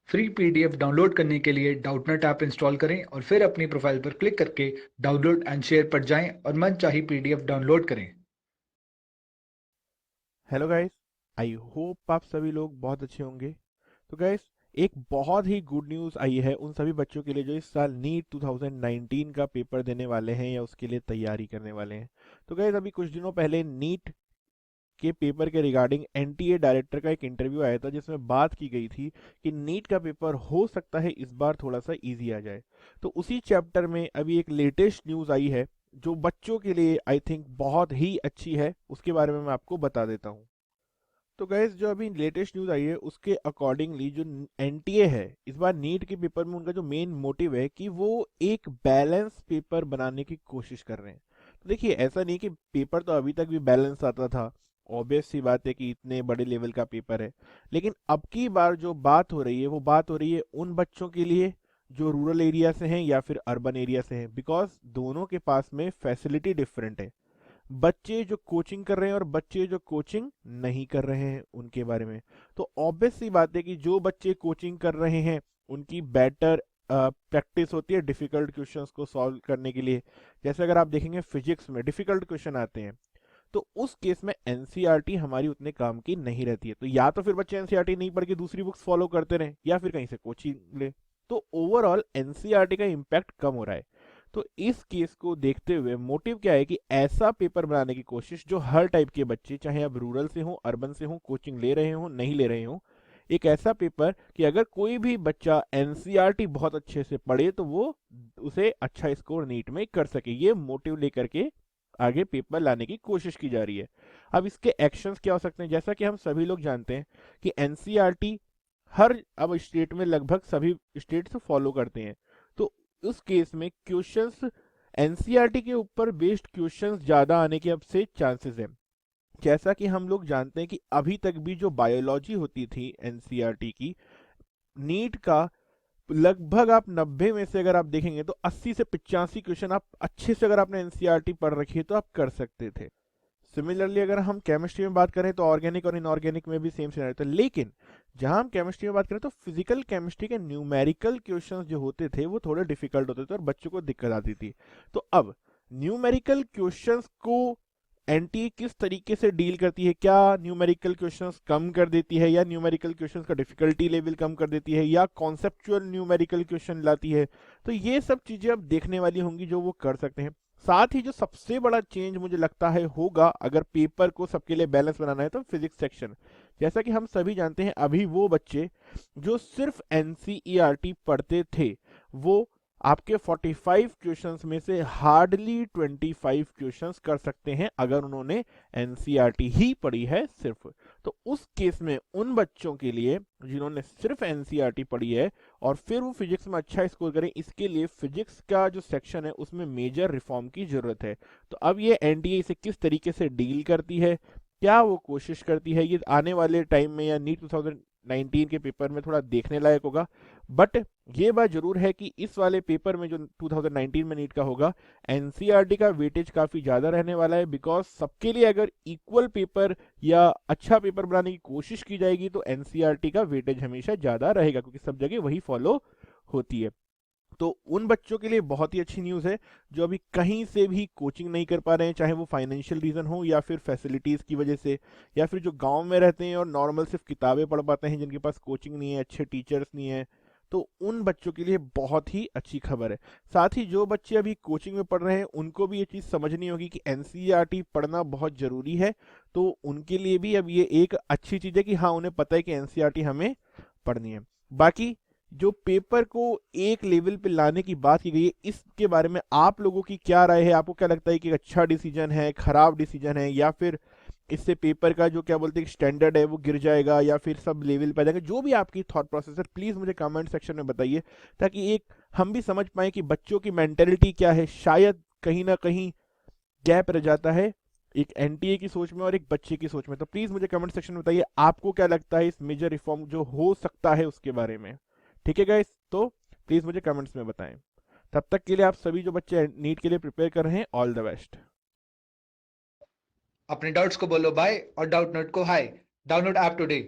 Free PDF download करने के लिए डाउटनेट ऐप इंस्टॉल करें और फिर अपनी प्रोफाइल पर क्लिक करके डाउनलोड एंड शेयर पर जाएं और मनचाही पीडीएफ डाउनलोड करें। Hello guys. आई होप आप सभी लोग बहुत अच्छे होंगे। तो गाइस, एक बहुत ही गुड न्यूज़ आई है उन सभी बच्चों के लिए जो इस साल नीट 2019 का पेपर देने वाले हैं या उसके लिए तैयारी करने वाले हैं। तो गाइस, अभी कुछ दिनों पहले नीट के पेपर के रिगार्डिंग एनटीए डायरेक्टर का एक इंटरव्यू आया था जिसमें बात की गई थी कि नीट का पेपर हो सकता है इस बार थोड़ा सा इजी आ जाए। तो उसी चैप्टर में अभी एक लेटेस्ट न्यूज़ आई है जो बच्चों के लिए आई थिंक बहुत ही अच्छी है, उसके बारे में मैं आपको बता देता हूँ। तो गैस, जो अभी लेटेस्ट न्यूज़ आई है उसके अकॉर्डिंगली जो एनटीए है इस बार नीट के पेपर में उनका जो मेन मोटिव है कि वो एक बैलेंस पेपर बनाने की कोशिश कर रहे हैं। तो देखिए, ऐसा नहीं कि पेपर तो अभी तक भी बैलेंस आता था, ऑब्वियस सी बात है कि इतने बड़े लेवल का पेपर है। लेकिन अब की बार जो बात हो रही है वो बात हो रही है उन बच्चों के लिए जो रूरल एरिया से हैं या फिर अर्बन एरिया से हैं, बिकॉज दोनों के पास में फैसिलिटी डिफरेंट है। बच्चे जो कोचिंग कर रहे हैं और बच्चे जो कोचिंग नहीं कर रहे हैं उनके बारे में। तो ऑब्वियस सी बात है कि जो बच्चे कोचिंग कर रहे हैं उनकी बेटर प्रैक्टिस होती है डिफिकल्ट क्वेश्चंस को सॉल्व करने के लिए। जैसे अगर आप देखेंगे फिजिक्स में डिफिकल्ट क्वेश्चन आते हैं, तो उस केस में एनसीईआरटी हमारी उतने काम की नहीं रहती है। तो या तो फिर बच्चे एनसीईआरटी नहीं पढ़ के दूसरी बुक्स फॉलो करते रहें या फिर कहीं से कोचिंग ले। तो ओवरऑल एनसीईआरटी का इम्पैक्ट कम हो रहा है। तो इस केस को देखते हुए मोटिव क्या है कि ऐसा पेपर बनाने की कोशिश जो हर टाइप के बच्चे, चाहे आप रूरल से हो, अर्बन से हो, कोचिंग ले रहे हो, नहीं ले रहे हो, एक ऐसा पेपर कि अगर कोई भी बच्चा एनसीईआरटी बहुत अच्छे से पढ़े तो वो उसे अच्छा स्कोर नीट में कर सके। ये मोटिव लेकर के आगे पेपर लाने की कोशिश की जा रही है। अब इसके एक्शंस क्या हो सकते हैं? जैसा कि हम सभी लोग जानते हैं कि एनसीईआरटी हर अब स्टेट में लगभग सभी स्टेट्स फॉलो करते हैं। तो उस केस में क्वेश्चंस एनसीईआरटी के ऊपर बेस्ड क्वेश्चंस ज्यादा आने के अब से चांसेस हैं। जैसा कि हम लोग जानते हैं कि अभी तक भी जो बायोलॉजी होती थी एनसीईआरटी की, नीट का लगभग आप 90 में से अगर आप देखेंगे तो 80 से 85 क्वेश्चन आप अच्छे से, अगर आपने एनसीईआरटी पढ़ रखी है तो आप कर सकते थे। सिमिलरली अगर हम केमिस्ट्री में बात करें तो ऑर्गेनिक और इनऑर्गेनिक में भी सेम सिनेरियो था। लेकिन जहां हम केमिस्ट्री में बात करें तो फिजिकल केमिस्ट्री के न्यूमेरिकल क्वेश्चंस जो होते थे वो थोड़े डिफिकल्ट होते थे और बच्चों को दिक्कत आती थी। तो अब न्यूमेरिकल क्वेश्चंस को एनटीए किस तरीके से डील करती है? क्या न्यूमेरिकल क्वेश्चंस कम कर देती है या न्यूमेरिकल क्वेश्चंस का डिफिकल्टी लेवल कम कर देती है या कॉन्सेप्चुअल न्यूमेरिकल क्वेश्चन लाती है? तो ये सब चीजें अब देखने वाली होंगी जो वो कर सकते हैं। साथ ही जो सबसे बड़ा चेंज मुझे लगता है होगा अगर पेपर को सबके लिए बैलेंस बनाना है तो फिजिक्स सेक्शन। जैसा कि हम सभी जानते हैं अभी वो बच्चे जो सिर्फ एनसीईआरटी पढ़ते थे वो आपके 45 क्वेश्चंस में से हार्डली 25 क्वेश्चंस कर सकते हैं अगर उन्होंने एनसीईआरटी ही पढ़ी है सिर्फ। तो उस केस में उन बच्चों के लिए जिन्होंने सिर्फ एनसीईआरटी पढ़ी है और फिर वो फिजिक्स में अच्छा स्कोर करें, इसके लिए फिजिक्स का जो सेक्शन है उसमें मेजर रिफॉर्म की जरूरत है। तो अब ये एनटीए इसे किस तरीके से डील करती है, क्या वो कोशिश करती है, ये आने वाले टाइम में या नीट 2019 के पेपर में थोड़ा देखने लायक होगा। बट ये बात जरूर है कि इस वाले पेपर में जो 2019 में नीट का होगा, एनसीईआरटी का वेटेज काफी ज्यादा रहने वाला है। बिकॉज सबके लिए अगर इक्वल पेपर या अच्छा पेपर बनाने की कोशिश की जाएगी तो एनसीईआरटी का वेटेज हमेशा ज्यादा रहेगा क्योंकि सब जगह वही फॉलो होती है। तो उन बच्चों के लिए बहुत ही अच्छी न्यूज़ है जो अभी कहीं से भी कोचिंग नहीं कर पा रहे हैं, चाहे वो फाइनेंशियल रीज़न हो या फिर फैसिलिटीज़ की वजह से, या फिर जो गांव में रहते हैं और नॉर्मल सिर्फ किताबें पढ़ पाते हैं, जिनके पास कोचिंग नहीं है, अच्छे टीचर्स नहीं है। तो उन बच्चों के लिए बहुत ही अच्छी खबर है। साथ ही जो बच्चे अभी कोचिंग में पढ़ रहे हैं उनको भी ये चीज़ समझनी होगी कि एनसीईआरटी पढ़ना बहुत ज़रूरी है। तो उनके लिए भी अब ये एक अच्छी चीज़ है कि हाँ, उन्हें पता है कि एनसीईआरटी हमें पढ़नी है। बाकी जो पेपर को एक लेवल पे लाने की बात की गई है, इसके बारे में आप लोगों की क्या राय है? आपको क्या लगता है कि अच्छा डिसीजन है, खराब डिसीजन है, या फिर इससे पेपर का जो क्या बोलते हैं स्टैंडर्ड है वो गिर जाएगा या फिर सब लेवल पे आ जाएगा? जो भी आपकी थॉट प्रोसेस है प्लीज मुझे कमेंट सेक्शन में बताइए, ताकि एक हम भी समझ पाए कि बच्चों की मेंटेलिटी क्या है। शायद कहीं ना कहीं गैप रह जाता है एक एनटीए की सोच में और एक बच्चे की सोच में। तो प्लीज मुझे कमेंट सेक्शन में बताइए आपको क्या लगता है इस मेजर रिफॉर्म जो हो सकता है उसके बारे में। ठीक है गाइस, तो प्लीज मुझे कमेंट्स में बताएं। तब तक के लिए आप सभी जो बच्चे नीट के लिए प्रिपेयर कर रहे हैं, ऑल द बेस्ट। अपने डाउट्स को बोलो बाय और डाउटनेट को हाय। Download app today.